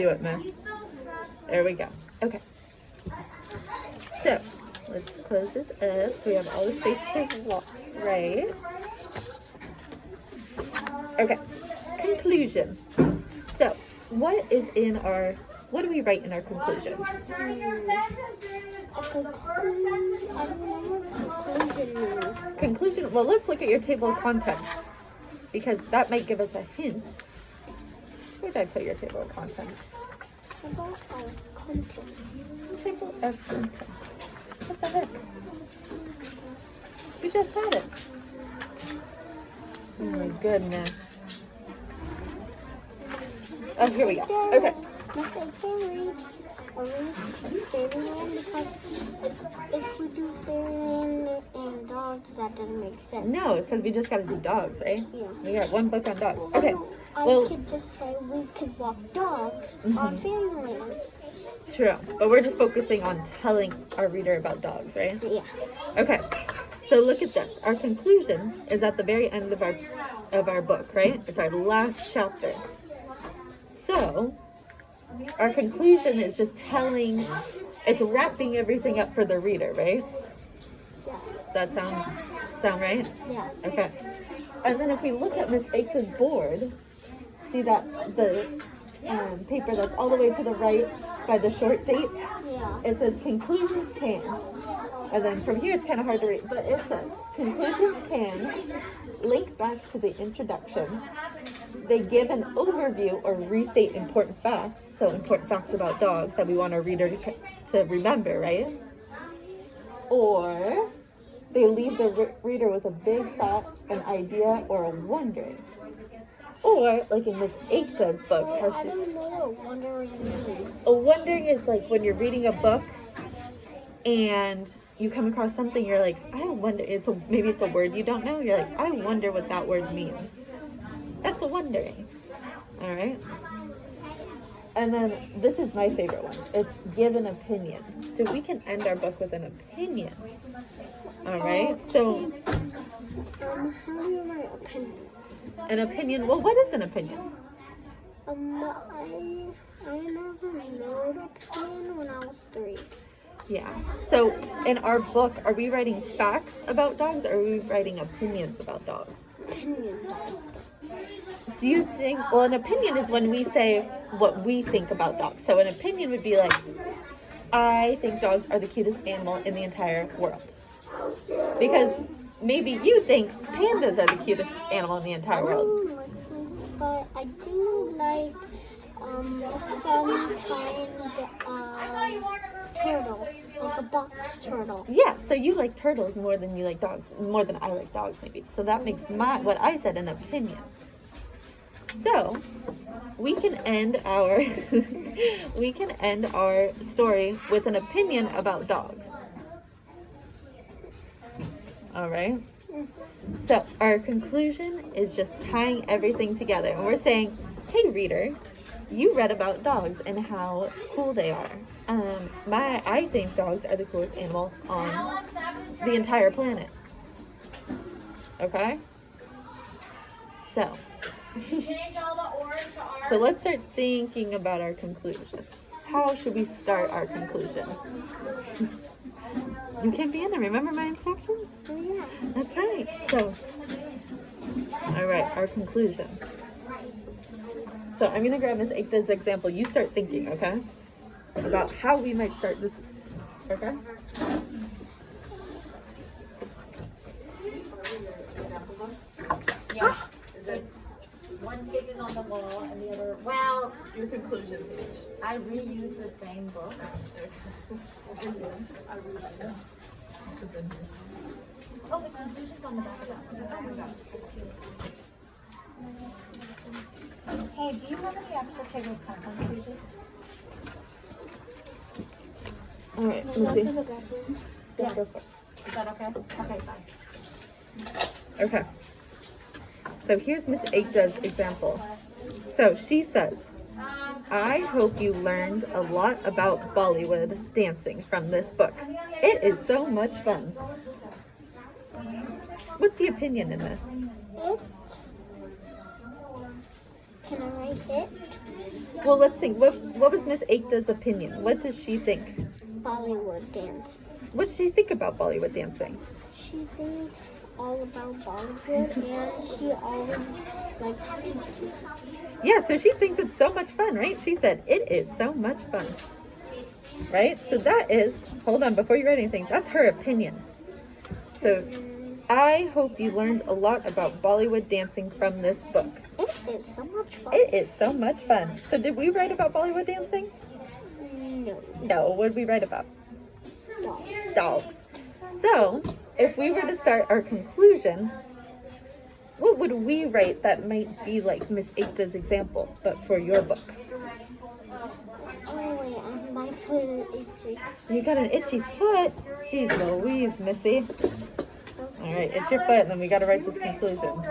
do it, miss. There we go. Okay. So, let's close this up so we have all the space to write. Okay. Conclusion. So, what do we write in our conclusion? Conclusion. Well, let's look at your table of contents because that might give us a hint. Where did I put your table of contents? About our contents. Table of contents. What the heck? You just said it. Oh my goodness. Oh, here we go. Okay. Fairyland because if we do fairyland and dogs, that doesn't make sense. No, because we just got to do dogs, right? Yeah. We got one book on dogs. Okay. I could just say we could walk dogs on fairyland. True, but we're just focusing on telling our reader about dogs, right? Yeah. Okay. So look at this. Our conclusion is at the very end of our book, right? It's our last chapter. So our conclusion is just it's wrapping everything up for the reader, right? Yeah. Does that sound right? Yeah. Okay. And then if we look at Miss Aikta's board, see that the paper that's all the way to the right by the short date? Yeah. It says conclusions can. And then from here it's kind of hard to read, but it says conclusions can link back to the introduction. They give an overview or restate important facts. So important facts about dogs that we want our reader to remember, right? Or they leave the reader with a big thought, an idea, or a wondering. Or, like in Miss Aikta's book, I don't know what wondering means. a wondering is like when you're reading a book and you come across something, you're like, I wonder, maybe it's a word you don't know, you're like, I wonder what that word means. That's a wondering. All right? And then this is my favorite one. It's give an opinion. So we can end our book with an opinion. All right? So How do you write opinion? an opinion, well, what is an opinion? I never wrote opinion when I was 3. Yeah. So in our book, are we writing facts about dogs or are we writing opinions about dogs? Opinion. Do you think, well, an opinion is when we say what we think about dogs. So an opinion would be like, I think dogs are the cutest animal in the entire world. Because maybe you think pandas are the cutest animal in the entire world. But I do like some kind of turtle, like a box turtle. Yeah, so you like turtles more than you like dogs, more than I like dogs maybe. So that makes what I said an opinion. So we can end our story with an opinion about dogs. All right. So our conclusion is just tying everything together, and we're saying, hey reader, you read about dogs and how cool they are. I think dogs are the coolest animal on the entire planet. Okay? So so let's start thinking about our conclusion. How should we start our conclusion? You can be in there. Remember my instructions? Oh, yeah. That's right. So, all right, our conclusion. So I'm going to grab Miss Aikta's example. You start thinking, okay? About how we might start this, okay? Yeah. One page is on the wall and the other, well, Your conclusion page. I reuse the same book. Oh, the conclusion's on the back of that. Hey, do you have any extra table of contents pages? All right, let's see. Yes. Is that okay? Okay, fine. Okay. So here's Miss Aikta's example. So she says, I hope you learned a lot about Bollywood dancing from this book. It is so much fun. What's the opinion in this? It. Can I write it? Well, let's think. What was Miss Aikta's opinion? What does she think? Bollywood dance. What does she think about Bollywood dancing? She thinks all about Bollywood, and she always likes teaching. Yeah, so she thinks it's so much fun, right? She said, it is so much fun. Right? So that is, hold on, before you write anything, that's her opinion. So I hope you learned a lot about Bollywood dancing from this book. It is so much fun. It is so much fun. So did we write about Bollywood dancing? No. No, what did we write about? Dogs. Dogs. So if we were to start our conclusion, what would we write that might be like Miss Aikta's example, but for your book? Oh wait, my foot is itchy. You got an itchy foot? Jeez Louise, Missy. All right, it's your foot, and then we got to write this conclusion.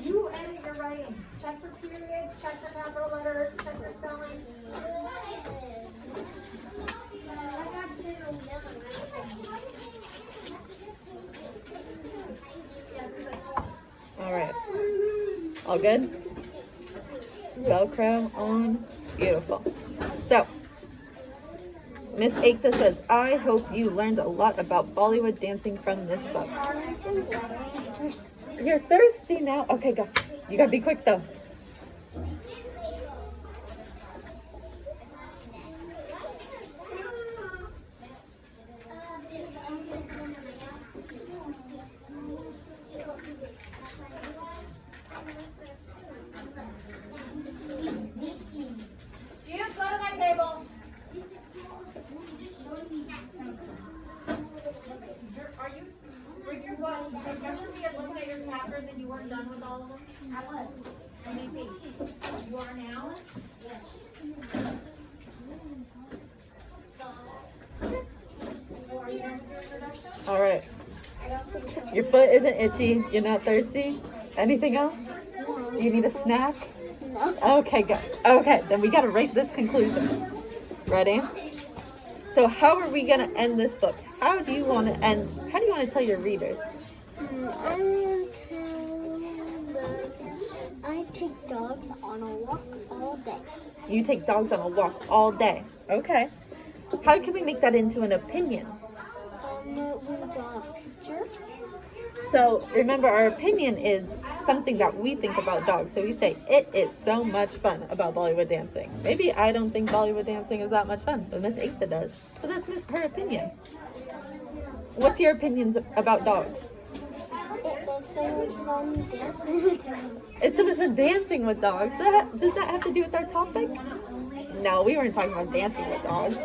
You edit your writing. Check for periods, check for capital letters, check for spelling. All right. All good? Velcro on. Beautiful. So, Miss Aikta says, I hope you learned a lot about Bollywood dancing from this book. You're thirsty now? Okay, go. You gotta be quick though. Jude, go to my table. Are you? Bring your book. Remember we had looked at your chapters and you weren't done with all of them? I was. Let me see. You are now? Are you done with your introduction? All right. Your foot isn't itchy. You're not thirsty. Anything else? No. Do you need a snack? No. Okay, good. Okay, then we gotta write this conclusion. Ready? So how are we gonna end this book? How do you want to end? How do you want to tell your readers? I take dogs on a walk all day. You take dogs on a walk all day. Okay. How can we make that into an opinion? We draw a picture. So remember, our opinion is something that we think about dogs. So we say, it is so much fun about Bollywood dancing. Maybe I don't think Bollywood dancing is that much fun, but Miss Aikta does. So that's her opinion. What's your opinions about dogs? It is so much fun dancing with dogs. It's so much fun dancing with dogs. Does that have to do with our topic? No, we weren't talking about dancing with dogs.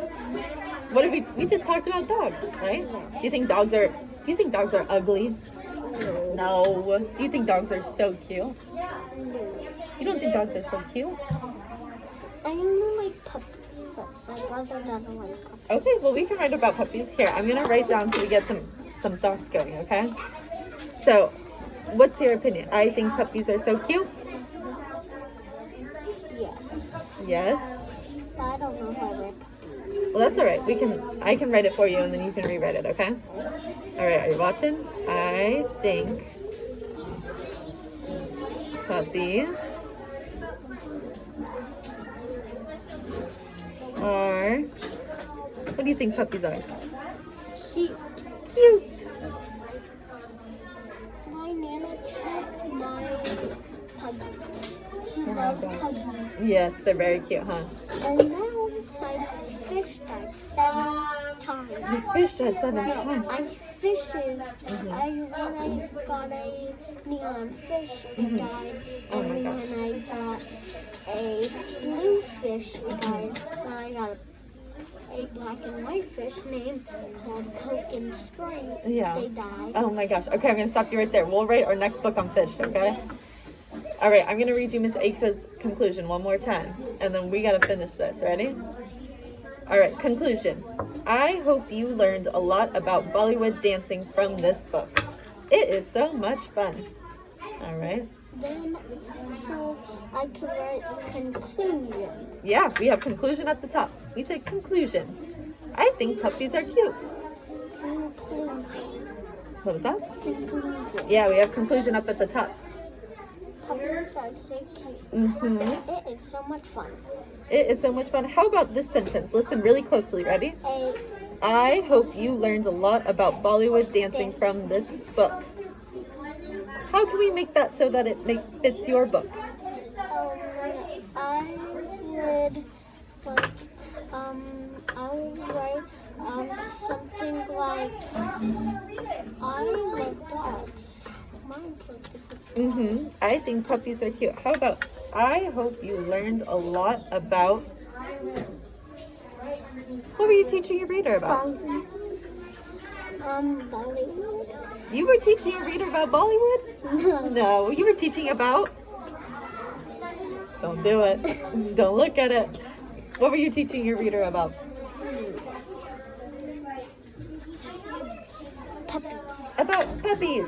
What did we just talked about dogs, right? Do you think dogs are ugly? No. Do you think dogs are so cute? You don't think dogs are so cute? I only like puppies, but my brother doesn't like puppies. Okay, well we can write about puppies. Here, I'm gonna write down so we get some thoughts going, okay? So, what's your opinion? I think puppies are so cute. Yes. Yes. But I don't know how to write puppies. Well, that's all right. I can write it for you, and then you can rewrite it, okay? All right, are you watching? I think puppies are. What do you think puppies are? Cute. Cute. My nana keeps my puggy. She Oh my loves God. puggies. Yes, they're very cute, huh? And now my fish died 7 times. Your fish died 7 No, times. I fishes. When I got a neon fish, it died. Oh And my gosh. when I got a blue fish, it died. When I got a black and white fish named called Coke and Spring, Yeah. they died. Oh my gosh. Okay, I'm gonna stop you right there. We'll write our next book on fish, okay? All right, I'm gonna read you Miss Aikta's conclusion one more time, and then we gotta finish this. Ready? All right, conclusion. I hope you learned a lot about Bollywood dancing from this book. It is so much fun. All right. Then, so I can write a conclusion. Yeah, we have conclusion at the top. We say conclusion. I think puppies are cute. Conclusion. What was that? Conclusion. Yeah, we have conclusion up at the top. Puppies are so cute. Mm-hmm. It is so much fun. It is so much fun. How about this sentence? Listen really closely. Ready? I hope you learned a lot about Bollywood dancing from this book. How can we make that so that it fits your book? I would write something like, I love dogs. Mine Mm-hmm. I think puppies are cute. How about, I hope you learned a lot about... What were you teaching your reader about? Bollywood. You were teaching your reader about Bollywood? No, you were teaching about... Don't do it. Don't look at it. What were you teaching your reader about? Puppies. About puppies.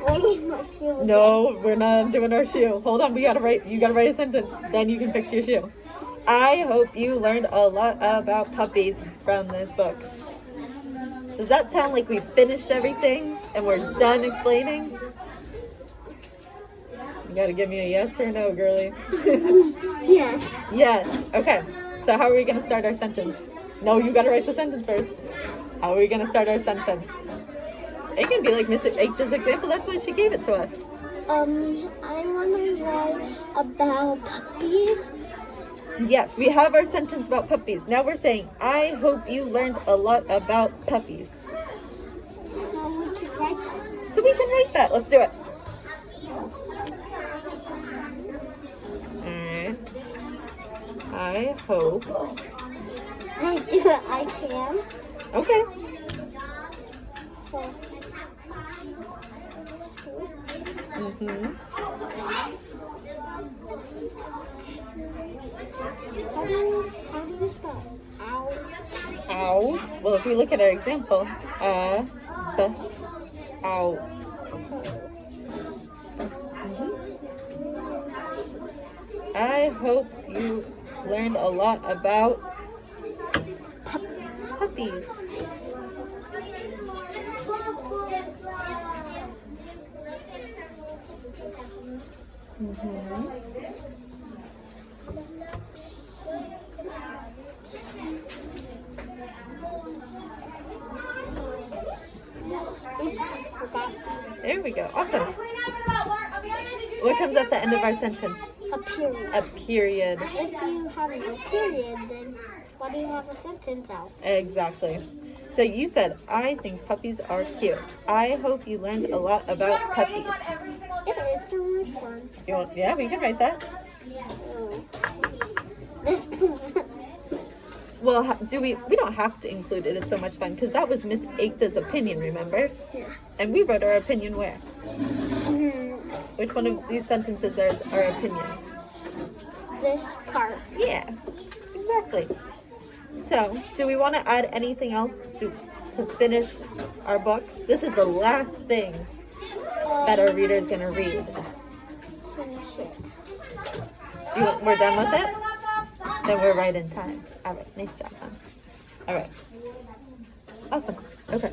No. No, we're not doing our shoe. Hold on, you gotta write a sentence. Then you can fix your shoe. I hope you learned a lot about puppies from this book. Does that sound like we finished everything and we're done explaining? You gotta give me a yes or no, girly. Yes. Yes. Okay. So how are we gonna start our sentence? No, you gotta write the sentence first. How are we gonna start our sentence? It can be like Miss Ekta's example. That's why she gave it to us. I want to write about puppies. Yes, we have our sentence about puppies. Now we're saying, I hope you learned a lot about puppies. So we can write that. So we can write that. Let's do it. Alright. I hope. I do it. I can. Okay. Mm-hmm. How do you spell out? Out. Well, if we look at our example, out. I hope you learned a lot about puppies. There we go. Awesome. What comes at the end of our sentence? A period. A period. If you have no period, then why do you have a sentence out? Exactly. So you said, I think puppies are cute. I hope you learned a lot about puppies. It is so much fun. You want, yeah, we can write that. Well, we don't have to include it. It's so much fun because that was Miss Ekta's opinion, remember? Yeah. And we wrote our opinion where? Mm-hmm. Which one of these sentences is our opinion? This part. Yeah, exactly. So, do we want to add anything else to finish our book? This is the last thing that our reader is going to read. Finish it. We're done with it? Then we're right in time. All right, nice job, hon. All right. Awesome. Okay.